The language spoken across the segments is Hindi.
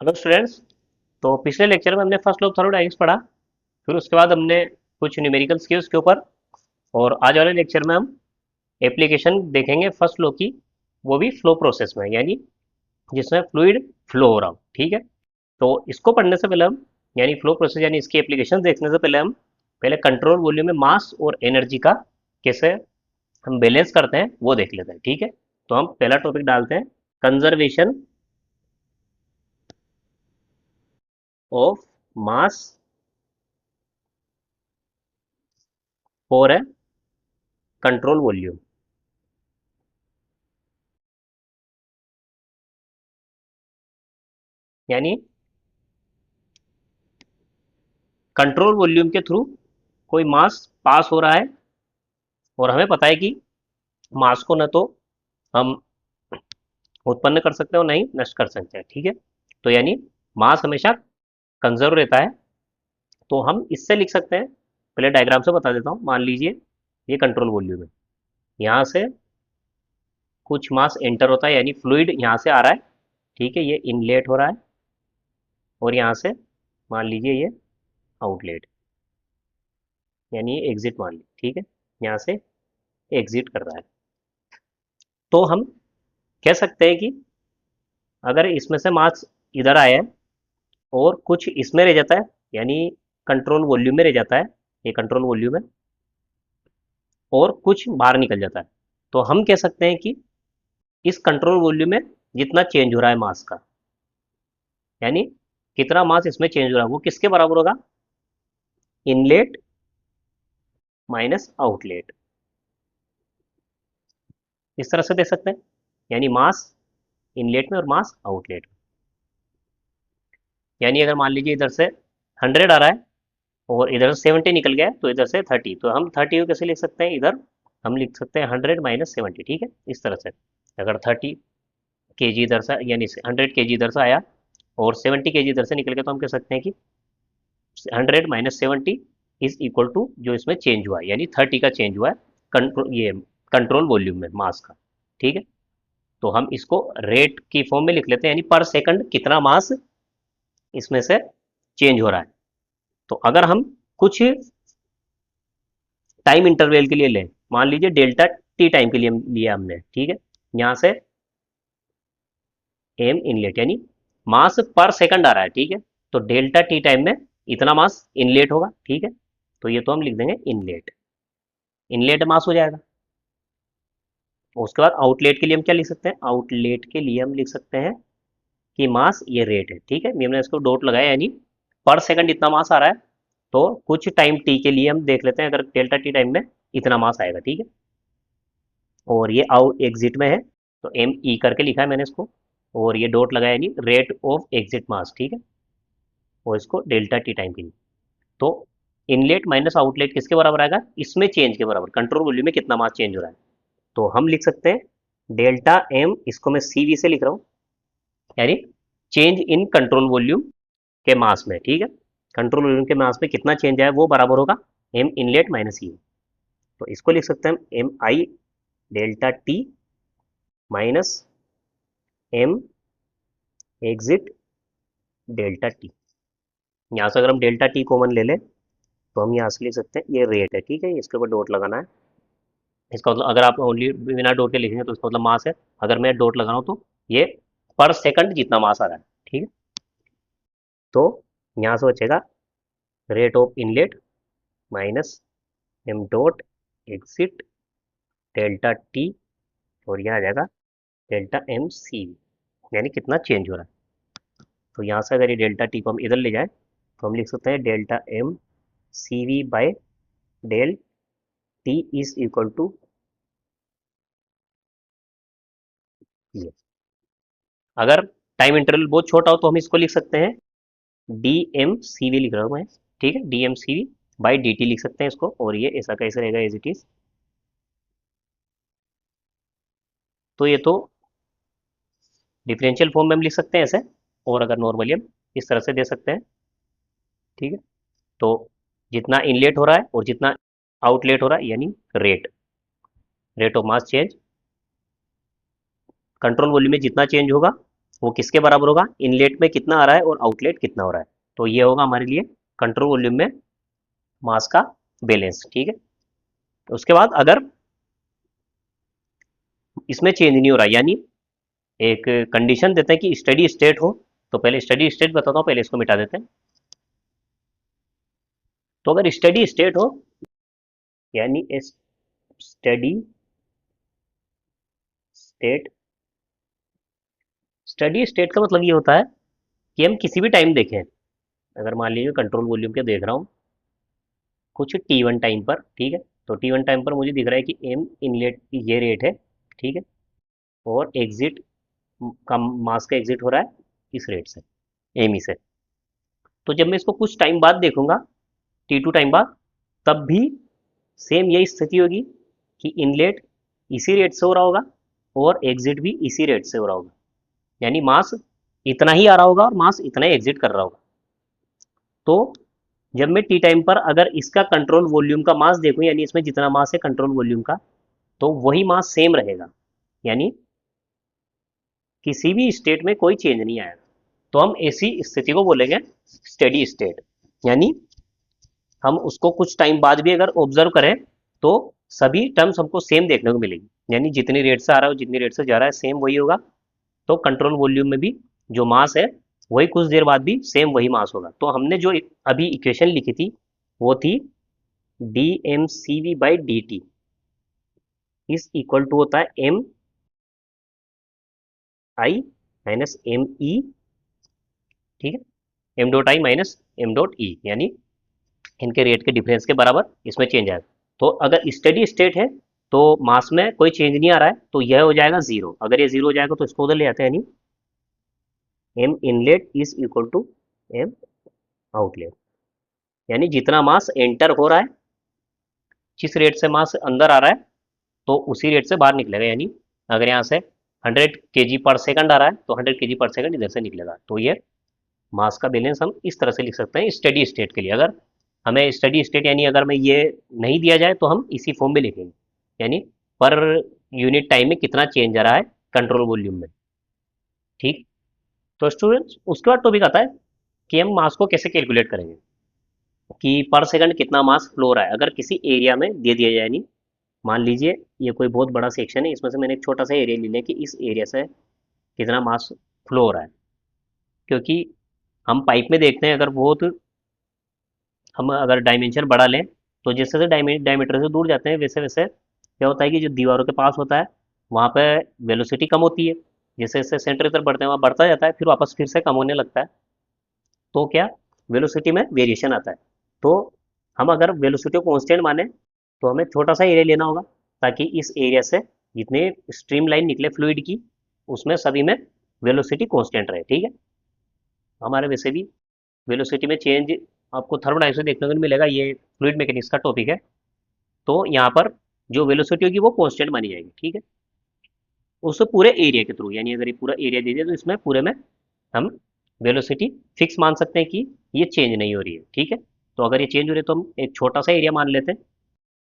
Hello students. तो पिछले लेक्चर में हमने फर्स्ट लॉ ऑफ थर्मोडायनेमिक्स पढ़ा। फिर उसके बाद हमने कुछ न्यूमेरिकल्स किए उसके ऊपर। और आज वाले लेक्चर में हम एप्लीकेशन देखेंगे फर्स्ट लॉ की, वो भी फ्लो प्रोसेस में, यानी जिसमें फ्लूइड फ्लो हो रहा हो। ठीक है। तो इसको पढ़ने से पहले हम, यानी फ्लो प्रोसेस यानी इसकी एप्लीकेशन देखने से पहले हम पहले कंट्रोल वॉल्यूम में मास और एनर्जी का कैसे हम बैलेंस करते हैं वो देख लेते हैं। ठीक है। तो हम पहला टॉपिक डालते हैं, conservation of mass for a control volume. यानी कंट्रोल वॉल्यूम के थ्रू कोई मास पास हो रहा है और हमें पता है कि मास को न तो हम उत्पन्न कर सकते हैं और न ही नष्ट कर सकते हैं। ठीक है। तो यानी मास हमेशा कंजर्व रहता है। तो हम इससे लिख सकते हैं, पहले डायग्राम से बता देता हूँ। मान लीजिए ये कंट्रोल वॉल्यूम है, यहाँ से कुछ मास एंटर होता है, यानी फ्लूइड यहाँ से आ रहा है। ठीक है, ये इनलेट हो रहा है और यहाँ से मान लीजिए ये आउटलेट, यानी ये एग्जिट मान लीजिए। ठीक है, यहाँ से एग्जिट कर रहा है। तो हम कह सकते हैं कि अगर इसमें से मास इधर आया है और कुछ इसमें रह जाता है, यानी कंट्रोल वॉल्यूम में रह जाता है, ये कंट्रोल वॉल्यूम है, और कुछ बाहर निकल जाता है, तो हम कह सकते हैं कि इस कंट्रोल वॉल्यूम में जितना चेंज हो रहा है मास का, यानी कितना मास इसमें चेंज हो रहा है, वो किसके बराबर होगा? Inlet minus outlet. इस तरह से दे सकते हैं, यानी मास इनलेट में और मास आउटलेट में। यानी अगर मान लीजिए इधर से 100 आ रहा है और इधर से 70 निकल गया है, तो इधर से 30, तो हम 30 को कैसे लिख सकते हैं? इधर हम लिख सकते हैं 100 माइनस 70। ठीक है, इस तरह से। अगर 30 केजी इधर से, यानी 100 केजी इधर से आया और 70 केजी इधर से निकल गया, तो हम कह सकते हैं कि 100 माइनस 70 इज इक्वल टू जो इसमें चेंज हुआ है, यानी 30 का चेंज हुआ है कंट्रोल, ये कंट्रोल वॉल्यूम में मास का। ठीक है। तो हम इसको रेट की फॉर्म में लिख लेते हैं, यानी पर सेकंड कितना मास इसमें से चेंज हो रहा है। तो अगर हम कुछ टाइम इंटरवल के लिए लें, मान लीजिए डेल्टा टी टाइम के लिए लिया हमने। ठीक है, यहाँ से एम इनलेट, यानी मास पर सेकंड आ रहा है। ठीक है, तो डेल्टा टी टाइम में इतना मास इनलेट होगा। ठीक है, तो ये तो हम लिख देंगे इनलेट, इनलेट मास हो जाएगा। उसके बाद आउटलेट के लिए हम क्या लिख सकते हैं? आउटलेट के लिए हम लिख सकते हैं कि मास ये रेट है। ठीक है, हमने इसको डॉट लगाया, यानी पर सेकंड इतना मास आ रहा है, तो कुछ टाइम टी के लिए हम देख लेते हैं, अगर डेल्टा टी टाइम में इतना मास आएगा। ठीक है, और ये आउट एग्जिट में है, तो एम ई करके लिखा है मैंने इसको, और ये डॉट लगाया, यानी रेट ऑफ एग्जिट मास। ठीक है, और इसको डेल्टा टी टाइम के लिए। तो इनलेट माइनस आउटलेट किसके बराबर आएगा? इसमें चेंज के बराबर, कंट्रोल वॉल्यूम में कितना मास चेंज हो रहा है। तो हम लिख सकते हैं डेल्टा एम, इसको मैं सी वी से लिख रहा हूँ, यानी चेंज इन कंट्रोल वॉल्यूम के मास में। ठीक है, कंट्रोल वॉल्यूम के मास में कितना चेंज आया वो बराबर होगा एम इनलेट माइनस ई। तो इसको लिख सकते हैं M I delta T minus M exit delta T. यहाँ से अगर हम डेल्टा टी कॉमन ले लें, तो हम यहाँ से लिख सकते हैं ये रेट है। ठीक है, इसके ऊपर डॉट लगाना है। इसका मतलब अगर आप ओनली बिना डॉट के लिखेंगे तो इसका मतलब मास है, अगर मैं डॉट लगा रहा हूँ तो ये पर सेकंड जितना मास आ रहा है। ठीक है, तो यहाँ से बचेगा rate of inlet minus M dot exit delta T, और यहाँ आ जाएगा डेल्टा एम सी, यानी कितना चेंज हो रहा है। तो यहाँ से अगर ये डेल्टा टी को हम इधर ले जाएं, तो हम लिख सकते हैं delta M C V by del T is equal to ये। अगर टाइम इंटरवल बहुत छोटा हो तो हम इसको लिख सकते हैं डी एम सी वी लिख रहा हूँ मैं। ठीक है, D M C V by D T लिख सकते हैं इसको, और ये ऐसा कैसे रहेगा एज इट इज। तो ये तो डिफरेंशियल फॉर्म में हम लिख सकते हैं ऐसे, और अगर नॉर्मली हम इस तरह से दे सकते हैं। ठीक है, तो जितना इनलेट हो रहा है और जितना आउटलेट हो रहा है, यानी rate rate of mass change, control volume में जितना चेंज होगा वो किसके बराबर होगा, इनलेट में कितना आ रहा है और आउटलेट कितना हो रहा है। तो ये होगा हमारे लिए कंट्रोल वॉल्यूम में मास का बैलेंस, ठीक है। तो उसके बाद अगर इसमें चेंज नहीं हो रहा, यानी एक कंडीशन देते हैं कि स्टडी स्टेट हो, तो पहले स्टडी स्टेट बताता हूँ, पहले इसको मिटा देते हैं। तो अगर स्टडी स्टेट हो, यानी स्टडी स्टेट, स्टडी स्टेट का मतलब ये होता है कि हम किसी भी टाइम देखें, अगर मान लीजिए कंट्रोल वॉल्यूम के देख रहा हूँ कुछ T1 टाइम पर, ठीक है। तो T1 टाइम पर मुझे दिख रहा है कि एम इनलेट की ये रेट है, ठीक है, और एग्जिट का मास का एग्जिट हो रहा है इस रेट से, एम ई से। तो जब मैं इसको कुछ टाइम बाद देखूंगा, T2 टाइम बाद, तब भी सेम यही स्थिति होगी कि इनलेट इसी रेट से हो रहा होगा और एग्जिट भी इसी रेट से हो रहा होगा, यानी मास इतना ही आ रहा होगा और मास इतना ही एग्जिट कर रहा होगा। तो जब मैं टी टाइम पर अगर इसका कंट्रोल वॉल्यूम का मास देखूं, यानी इसमें जितना मास है कंट्रोल वॉल्यूम का, तो वही मास सेम रहेगा, यानी किसी भी स्टेट में कोई चेंज नहीं आएगा। तो हम ऐसी स्थिति को बोलेंगे स्टेडी स्टेट, यानी हम उसको कुछ टाइम बाद भी अगर ऑब्जर्व करें तो सभी टर्म्स हमको सेम देखने को मिलेगी, यानी जितनी रेट से आ रहा है जितनी रेट से जा रहा है सेम वही होगा। तो कंट्रोल वॉल्यूम में भी जो मास है वही कुछ देर बाद भी सेम वही मास होगा। तो हमने जो अभी इक्वेशन लिखी थी वो थी D M C V by D T is equal to होता है M I minus M E, ठीक है, M dot I minus M dot E, यानी इनके रेट के डिफरेंस के बराबर इसमें चेंज आएगा। तो अगर स्टेडी स्टेट है तो मास में कोई चेंज नहीं आ रहा है, तो यह हो जाएगा जीरो। अगर ये जीरो हो जाएगा तो इसको उधर ले आते हैं, यानी M inlet is equal to M outlet, यानी जितना मास एंटर हो रहा है, जिस रेट से मास अंदर आ रहा है तो उसी रेट से बाहर निकलेगा। यानी अगर यहाँ से 100 kg पर सेकंड आ रहा है तो 100 kg पर सेकंड इधर से निकलेगा। तो ये मास का बैलेंस हम इस तरह से लिख सकते हैं स्टडी स्टेट के लिए। अगर हमें स्टडी स्टेट यानी अगर मैं ये नहीं दिया जाए तो हम इसी फॉर्म में लिखेंगे, यानी पर यूनिट टाइम में कितना चेंज आ रहा है कंट्रोल वॉल्यूम में, ठीक। तो स्टूडेंट्स उसके बाद टॉपिक आता है कि हम मास को कैसे कैलकुलेट करेंगे, कि पर सेकंड कितना मास फ्लो हो रहा है अगर किसी एरिया में दे दिया जाए। यानी मान लीजिए ये कोई बहुत बड़ा सेक्शन है, इसमें से मैंने एक छोटा सा एरिया ले लिया कि इस एरिया से कितना मास फ्लो हो रहा है, क्योंकि हम पाइप में देखते हैं अगर बहुत हम अगर डायमेंशन बढ़ा लें तो जैसे जैसे डायमीटर से दूर जाते हैं वैसे वैसे क्या होता है कि जो दीवारों के पास होता है वहाँ पे वेलोसिटी कम होती है, जैसे जैसे सेंटर की तरफ बढ़ते हैं वहाँ बढ़ता जाता है, फिर वापस फिर से कम होने लगता है। तो क्या वेलोसिटी में वेरिएशन आता है। तो हम अगर वेलोसिटी को कांस्टेंट माने तो हमें छोटा सा एरिया लेना होगा, ताकि इस एरिया से जितने स्ट्रीम लाइन निकले फ्लूइड की उसमें सभी में वेलोसिटी कांस्टेंट रहे, ठीक है। हमारे वैसे भी वेलोसिटी में चेंज आपको थर्मोडायनेमिक्स से देखने को नहीं मिलेगा, ये फ्लूइड मैकेनिक्स का टॉपिक है। तो यहाँ पर जो वेलोसिटी होगी वो कांस्टेंट मानी जाएगी, ठीक है, उस पूरे एरिया के थ्रू। यानी अगर ये पूरा एरिया दे दिया तो इसमें पूरे में हम वेलोसिटी फिक्स मान सकते हैं कि ये चेंज नहीं हो रही है, ठीक है। तो अगर ये चेंज हो रही है तो हम एक छोटा सा एरिया मान लेते हैं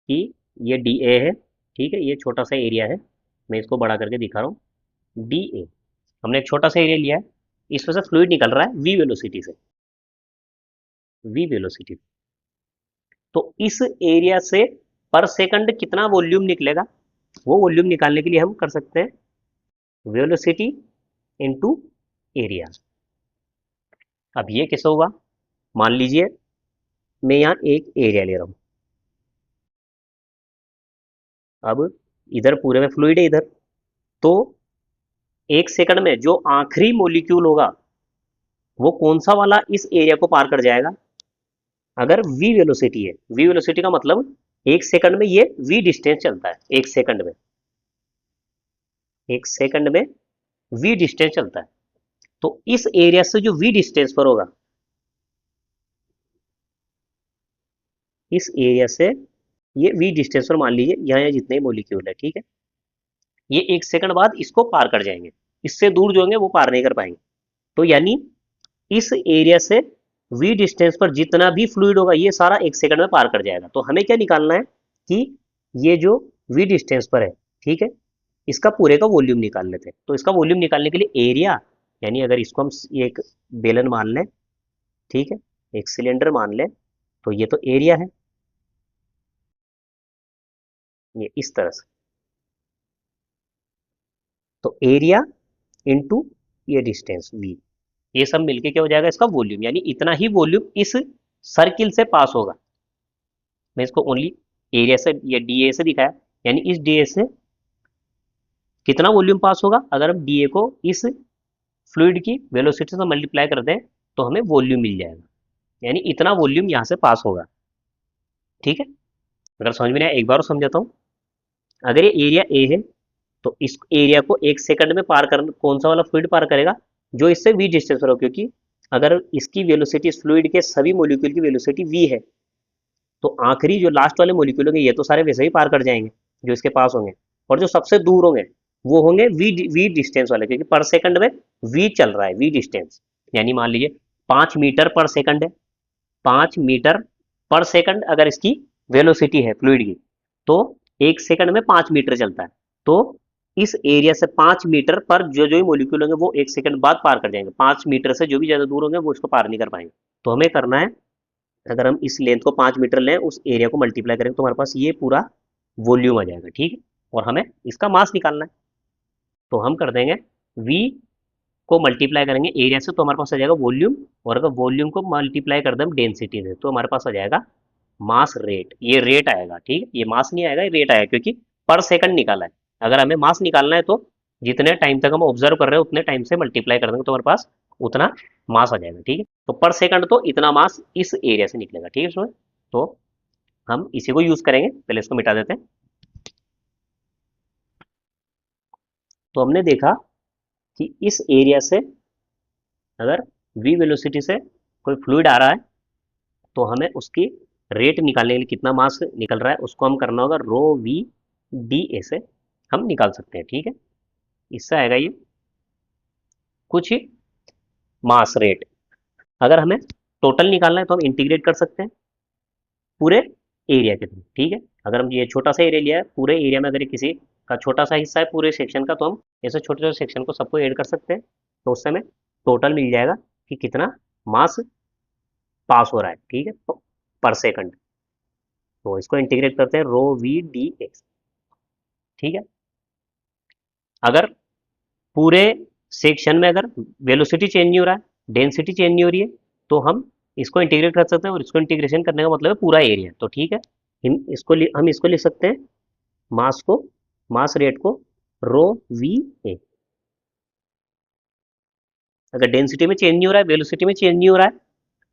कि ये डी ए है, ठीक है, ये छोटा सा एरिया है, मैं इसको बड़ा करके दिखा रहा हूँ डी ए। हमने एक छोटा सा एरिया लिया है, इसमें से फ्लूइड निकल रहा है वी वेलोसिटी से, वी वेलोसिटी। तो इस एरिया से पर सेकंड कितना वॉल्यूम निकलेगा, वो वॉल्यूम निकालने के लिए हम कर सकते हैं वेलोसिटी इनटू एरिया। अब ये कैसे होगा, मान लीजिए मैं यहाँ एक एरिया ले रहा हूँ, अब इधर पूरे में फ्लूइड है इधर, तो एक सेकंड में जो आखिरी मोलिक्यूल होगा वो कौन सा वाला इस एरिया को पार कर जाएगा। अगर v वेलोसिटी है, v वेलोसिटी का मतलब एक सेकंड में ये v डिस्टेंस चलता है, एक सेकंड में, एक सेकंड में v डिस्टेंस चलता है। तो इस एरिया से जो v डिस्टेंस पर होगा, इस एरिया से ये v डिस्टेंस पर मान लीजिए यहाँ जितने मोलिक्यूल है, ठीक है, ये एक सेकंड बाद इसको पार कर जाएंगे, इससे दूर जो होंगे वो पार नहीं कर पाएंगे। तो यानी इस एरिया से v डिस्टेंस पर जितना भी फ्लूइड होगा ये सारा एक सेकंड में पार कर जाएगा। तो हमें क्या निकालना है कि ये जो v डिस्टेंस पर है, ठीक है, इसका पूरे का वॉल्यूम निकाल लेते हैं। तो इसका वॉल्यूम निकालने के लिए एरिया यानी अगर इसको हम ये एक बेलन मान लें, ठीक है, एक सिलेंडर मान लें, तो ये तो एरिया है, ये इस तरह से, तो एरिया इंटू ये डिस्टेंस वी, ये सब मिलके क्या हो जाएगा, इसका वॉल्यूम, यानी इतना ही वॉल्यूम इस सर्किल से पास होगा। मैं इसको ओनली एरिया से या डीए से दिखाया, यानी इस डीए से कितना वॉल्यूम पास होगा, अगर हम डीए को इस फ्लूइड की वेलोसिटी से मल्टीप्लाई कर दें तो हमें वॉल्यूम मिल जाएगा, यानी इतना वॉल्यूम यहाँ से पास होगा। ठीक है, अगर समझ में नहीं आया एक बार और समझाता हूँ। अगर ये एरिया ए है तो इस एरिया को 1 सेकंड में पार कर, कौन सा वाला फ्लूइड पार करेगा, जो इससे वी डिस्टेंस पर हो, क्योंकि अगर इसकी वेलोसिटी, इस फ्लूइड के सभी मोलिक्यूल की वेलोसिटी वी है, तो आखिरी जो लास्ट वाले मोलिक्यूल होंगे ये तो सारे वैसे ही पार कर जाएंगे जो इसके पास होंगे, और जो सबसे दूर होंगे वो होंगे वी डिस्टेंस वाले, क्योंकि पर सेकंड में वी चल रहा है, वी डिस्टेंस, यानी मान लीजिए 5 मीटर पर सेकंड है, 5 मीटर पर सेकंड अगर इसकी वेलोसिटी है फ्लूइड की, तो 1 सेकंड में 5 मीटर चलता है, तो इस एरिया से 5 मीटर पर जो जो मोलिक्यूल होंगे वो 1 सेकंड बाद पार कर जाएंगे, 5 मीटर से जो भी ज्यादा दूर होंगे वो इसको पार नहीं कर पाएंगे। तो हमें करना है, अगर हम इस लेंथ को 5 मीटर लें, उस एरिया को मल्टीप्लाई करेंगे तो हमारे पास ये पूरा वॉल्यूम आ जाएगा। ठीक है, और हमें इसका मास निकालना है, तो हम कर देंगे v को मल्टीप्लाई करेंगे एरिया से तो हमारे पास आ जाएगा वॉल्यूम, और अगर वॉल्यूम को मल्टीप्लाई कर दें हम डेंसिटी से तो हमारे पास आ जाएगा मास रेट, ये रेट आएगा। ठीक है, ये मास नहीं आएगा, ये रेट आएगा, क्योंकि पर सेकंड निकाला है। अगर हमें मास निकालना है तो जितने टाइम तक हम ऑब्जर्व कर रहे हैं उतने टाइम से मल्टीप्लाई कर देंगे तो हमारे पास उतना मास आ जाएगा। ठीक है, तो पर सेकंड तो इतना मास इस एरिया से निकलेगा। ठीक है इसमें, तो हम इसी को यूज करेंगे, पहले इसको मिटा देते हैं। तो हमने देखा कि इस एरिया से अगर v वेलोसिटी से कोई फ्लूइड आ रहा है तो हमें उसकी रेट निकालने के लिए कितना मास निकल रहा है उसको हम करना होगा रो वी डी ए से हम निकाल सकते हैं। ठीक है, इससे आएगा ये कुछ मास रेट। अगर हमें टोटल निकालना है तो हम इंटीग्रेट कर सकते हैं पूरे एरिया के थ्रू। ठीक है, अगर हम ये छोटा सा एरिया लिया है, पूरे एरिया में अगर ये किसी का छोटा सा हिस्सा है पूरे सेक्शन का, तो हम ऐसे छोटे छोटे सेक्शन को सबको ऐड कर सकते हैं, तो उससे हमें टोटल मिल जाएगा कि कितना मास पास हो रहा है। ठीक है, तो पर सेकंड, तो इसको इंटीग्रेट करते हैं रो वी डी एक्स। ठीक है, अगर पूरे सेक्शन में अगर वेलोसिटी चेंज नहीं हो रहा है, डेंसिटी चेंज नहीं हो रही है, तो हम इसको इंटीग्रेट कर सकते हैं, और इसको इंटीग्रेशन करने का मतलब है पूरा एरिया। तो ठीक है, हम इसको लिख सकते हैं मास को, मास रेट को रो वी ए। अगर डेंसिटी में चेंज नहीं हो रहा है, वेलोसिटी में चेंज नहीं हो रहा है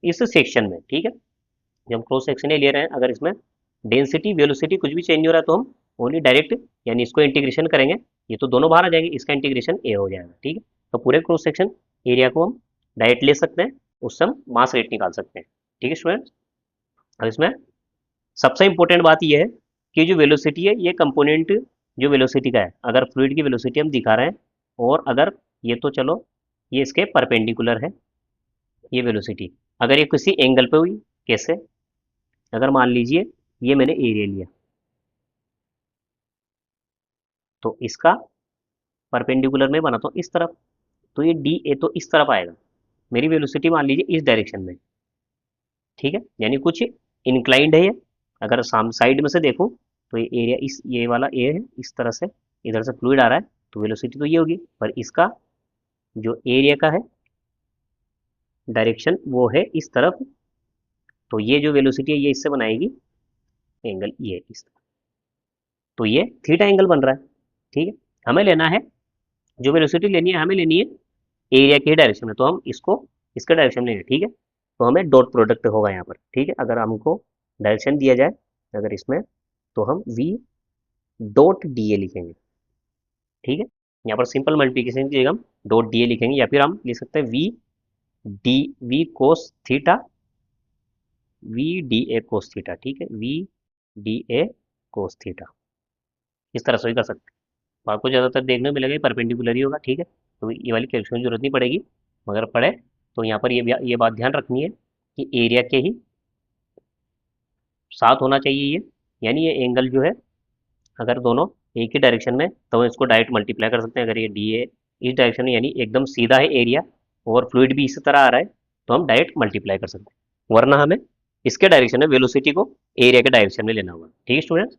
इस सेक्शन में, ठीक है, जब हम क्रॉस सेक्शन ले रहे हैं, अगर इसमें डेंसिटी वेलोसिटी कुछ भी चेंज नहीं हो रहा है तो हम ओनली डायरेक्ट यानी इसको इंटीग्रेशन करेंगे, ये तो दोनों बाहर आ जाएंगे, इसका इंटीग्रेशन ए हो जाएगा। ठीक है, तो पूरे क्रॉस सेक्शन एरिया को हम डायरेक्ट ले सकते हैं, उससे हम मास रेट निकाल सकते हैं। ठीक है स्टूडेंट्स, अब इसमें सबसे इंपॉर्टेंट बात यह है कि जो वेलोसिटी है ये कंपोनेंट जो वेलोसिटी का है, अगर फ्लूइड की वेलोसिटी हम दिखा रहे हैं और अगर ये तो चलो ये इसके परपेंडिकुलर है ये वेलोसिटी, अगर ये किसी एंगल पे हुई, कैसे, अगर मान लीजिए ये मैंने एरिया लिया तो इसका परपेंडिकुलर में बनाता हूँ इस तरफ, तो ये डी ए तो इस तरफ आएगा, मेरी वेलोसिटी मान लीजिए इस डायरेक्शन में। ठीक है, यानी कुछ इंक्लाइंड है ये, अगर साम साइड में से देखूं तो ये एरिया इस ये वाला ए है, इस तरह से इधर से फ्लूइड आ रहा है तो वेलोसिटी तो ये होगी, पर इसका जो एरिया का है डायरेक्शन वो है इस तरफ, तो ये जो वेलोसिटी है ये इससे बनाएगी एंगल ये इस तरफ, तो ये थीटा एंगल बन रहा है। ठीक है, हमें लेना है जो वेलोसिटी लेनी है, हमें लेनी है एरिया के डायरेक्शन में, तो हम इसको इसके डायरेक्शन में लेंगे। ठीक है, तो हमें डॉट प्रोडक्ट होगा यहाँ पर। ठीक है, अगर हमको डायरेक्शन दिया जाए अगर इसमें, तो हम v डॉट डी ए लिखेंगे। ठीक है, यहाँ पर सिंपल मल्टीप्लिकेशन की जगह हम डॉट डी ए लिखेंगे, या फिर हम लिख सकते हैं V cos theta, V D A cos theta. ठीक है, V D A cos theta, इस तरह से भी कर सकते हैं। आपको ज़्यादातर देखने में मिलेगा परपेंडिकुलर ही होगा। ठीक है, तो ये वाली कैलकुलेशन की जरूरत नहीं पड़ेगी, मगर पड़े तो यहाँ पर ये बात ध्यान रखनी है कि एरिया के ही साथ होना चाहिए ये, यानी ये एंगल जो है अगर दोनों एक ही डायरेक्शन में तो हम इसको डायरेक्ट मल्टीप्लाई कर सकते हैं। अगर ये डी ए इस डायरेक्शन में, यानी एकदम सीधा है एरिया और फ्लूइड भी इसी तरह आ रहा है, तो हम डायरेक्ट मल्टीप्लाई कर सकते हैं, वरना हमें इसके डायरेक्शन में वेलोसिटी को एरिया के डायरेक्शन में लेना होगा। ठीक है स्टूडेंट्स,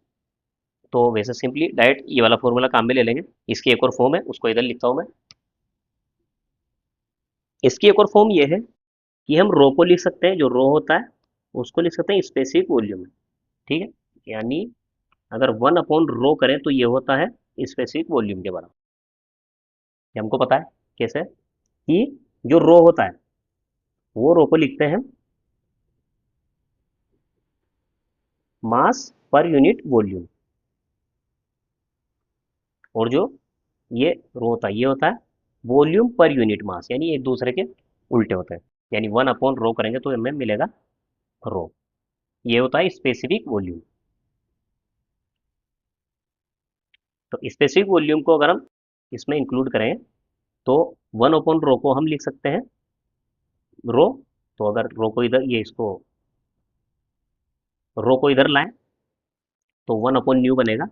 तो वैसे सिंपली डायरेक्ट ये वाला फॉर्मूला काम में ले लेंगे। इसकी एक और फॉर्म है, उसको इधर लिखता हूँ मैं। इसकी एक और फॉर्म ये है कि हम रो को लिख सकते हैं, जो रो होता है उसको लिख सकते हैं स्पेसिफिक वॉल्यूम में। ठीक है, यानी अगर 1/रो करें तो ये होता है स्पेसिफिक वॉल्यूम के बराबर। ये हमको पता है कैसे, कि जो रो होता है वो रो को लिखते हैं मास पर यूनिट वॉल्यूम, और जो ये रो होता है ये होता है वॉल्यूम पर यूनिट मास, यानी एक दूसरे के उल्टे होते हैं। यानी 1/रो करेंगे तो हमें मिलेगा रो, ये होता है स्पेसिफिक वॉल्यूम। तो स्पेसिफिक वॉल्यूम को अगर हम इसमें इंक्लूड करें तो 1/रो को हम लिख सकते हैं रो। तो अगर रो को इधर, ये इसको रो को इधर लाएं तो 1/न्यू बनेगा,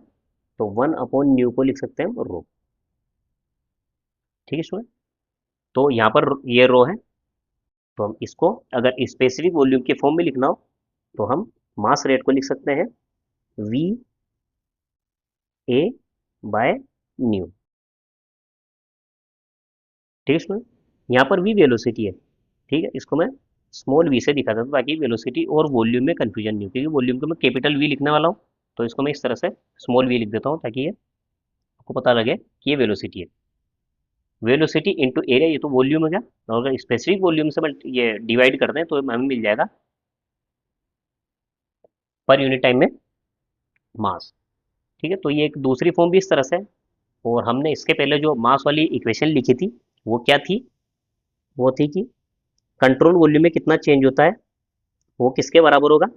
तो 1/न्यू को लिख सकते हैं हम रो। ठीक है स्टूडेंट, तो यहाँ पर ये रो है, तो हम इसको अगर स्पेसिफिक वॉल्यूम के फॉर्म में लिखना हो तो हम मास रेट को लिख सकते हैं वी ए बाय न्यू। ठीक है स्टूडेंट, यहाँ पर वी वेलोसिटी है। ठीक है, इसको मैं स्मॉल वी से दिखाता था ताकि वेलोसिटी और वॉल्यूम में कंफ्यूजन नहीं हो, क्योंकि वॉल्यूम को मैं कैपिटल वी लिखने वाला हूँ, तो इसको मैं इस तरह से स्मॉल वी लिख देता हूँ ताकि ये आपको पता लगे कि ये वेलोसिटी है। वेलोसिटी इंटू एरिया, ये तो वॉल्यूम है क्या, और अगर स्पेसिफिक वॉल्यूम से ये डिवाइड करते हैं तो हमें मिल जाएगा पर यूनिट टाइम में मास। ठीक है, तो ये एक दूसरी फॉर्म भी इस तरह से है। और हमने इसके पहले जो मास वाली इक्वेशन लिखी थी वो क्या थी, वो थी कि कंट्रोल वॉल्यूम में कितना चेंज होता है वो किसके बराबर होगा,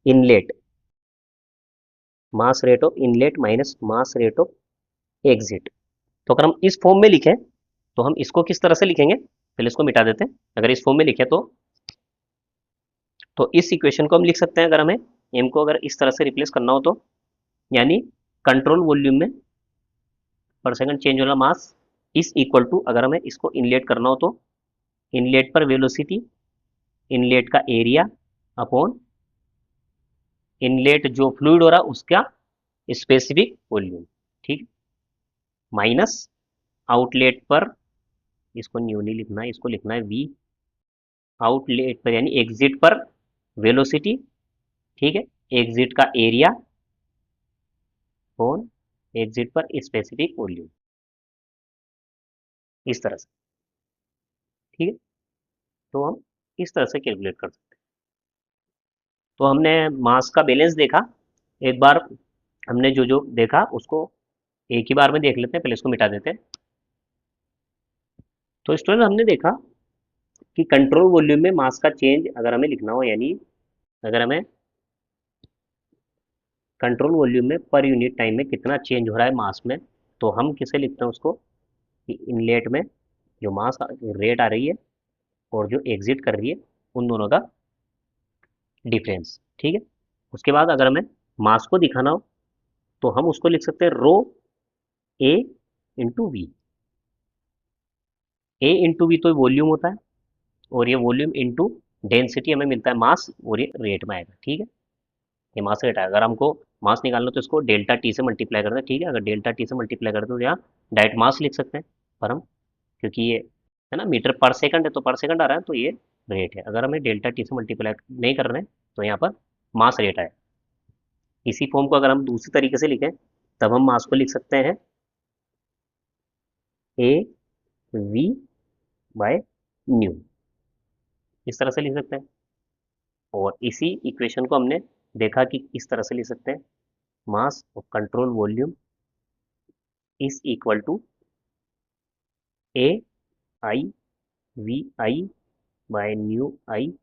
inlet, mass rate of inlet minus mass rate of exit. तो अगर हम इस फॉर्म में लिखें तो हम इसको किस तरह से लिखेंगे, पहले इसको मिटा देते हैं। अगर इस फॉर्म में लिखें तो इस इक्वेशन को हम लिख सकते हैं, अगर हमें एम को अगर इस तरह से रिप्लेस करना हो तो, यानी कंट्रोल वॉल्यूम में पर सेकंड चेंज वाला मास इज इक्वल टू, अगर हमें इसको इनलेट करना हो तो इनलेट पर वेलोसिटी, इनलेट का एरिया अपॉन इनलेट जो फ्लूइड हो रहा है उसका स्पेसिफिक वॉल्यूम। ठीक, माइनस आउटलेट पर, इसको न्यू नहीं लिखना है, इसको लिखना है वी आउटलेट पर, यानी एग्जिट पर वेलोसिटी। ठीक है, एग्जिट का एरिया अपॉन एग्जिट पर स्पेसिफिक वॉल्यूम, इस तरह से। ठीक है, तो हम इस तरह से कैलकुलेट कर सकते हैं। तो हमने मास का बैलेंस देखा एक बार, हमने जो जो देखा उसको एक ही बार में देख लेते हैं, पहले इसको मिटा देते हैं। तो स्टूडेंट, हमने देखा कि कंट्रोल वॉल्यूम में मास का चेंज अगर हमें लिखना हो, यानी अगर हमें कंट्रोल वॉल्यूम में पर यूनिट टाइम में कितना चेंज हो रहा है मास में, तो हम किसे लिखते हैं उसको, कि इनलेट में जो मास रेट आ रही है और जो एग्जिट कर रही है उन दोनों का डिफरेंस। ठीक है, उसके बाद अगर हमें मास को दिखाना हो तो हम उसको लिख सकते हैं rho A into V. A into V तो वॉल्यूम होता है, और ये वॉल्यूम इंटू डेंसिटी हमें मिलता है मास, और ये रेट में आएगा। ठीक है, ये मास रेट आएगा। अगर हमको मास निकालना तो इसको डेल्टा टी से मल्टीप्लाई करना है। ठीक है, अगर डेल्टा टी से मल्टीप्लाई करते तो यहाँ डायरेक्ट मास लिख सकते हैं, पर हम क्योंकि ये है ना मीटर पर सेकंड है तो पर सेकंड आ रहा है, तो ये रेट है। अगर हमें डेल्टा टी से मल्टीप्लाई नहीं कर रहे हैं तो यहाँ पर मास रेट आए। इसी फॉर्म को अगर हम दूसरी तरीके से लिखें तब हम मास को लिख सकते हैं ए वी बाय न्यू, इस तरह से लिख सकते हैं। और इसी इक्वेशन को हमने देखा कि इस तरह से लिख सकते हैं, mass of control volume is equal to A I V I by nu I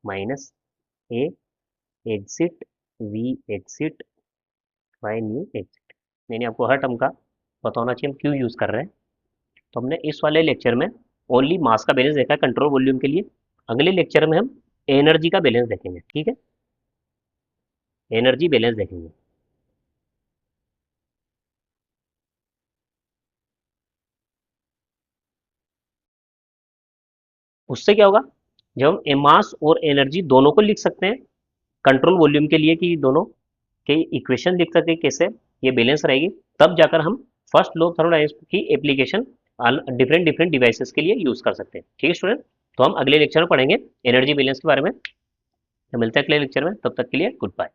minus A exit V exit by nu exit. मैंने आपको हर टर्म का पता होना चाहिए हम क्यों यूज़ कर रहे हैं। तो हमने इस वाले लेक्चर में ओनली मास का बैलेंस देखा है कंट्रोल वॉल्यूम के लिए। अगले लेक्चर में हम एनर्जी का बैलेंस देखेंगे। ठीक है, एनर्जी बैलेंस देखेंगे। उससे क्या होगा, जब हम मास और एनर्जी दोनों को लिख सकते हैं कंट्रोल वॉल्यूम के लिए कि दोनों के इक्वेशन लिख सकते हैं कैसे ये बैलेंस रहेगी, तब जाकर हम फर्स्ट लॉ ऑफ थर्मोडायनेमिक्स की एप्लीकेशन डिफरेंट डिफरेंट डिवाइसेस के लिए यूज कर सकते हैं। ठीक है स्टूडेंट, तो हम अगले लेक्चर में पढ़ेंगे एनर्जी बैलेंस के बारे में। तो मिलते हैं अगले लेक्चर में, तब तक के लिए गुड बाय।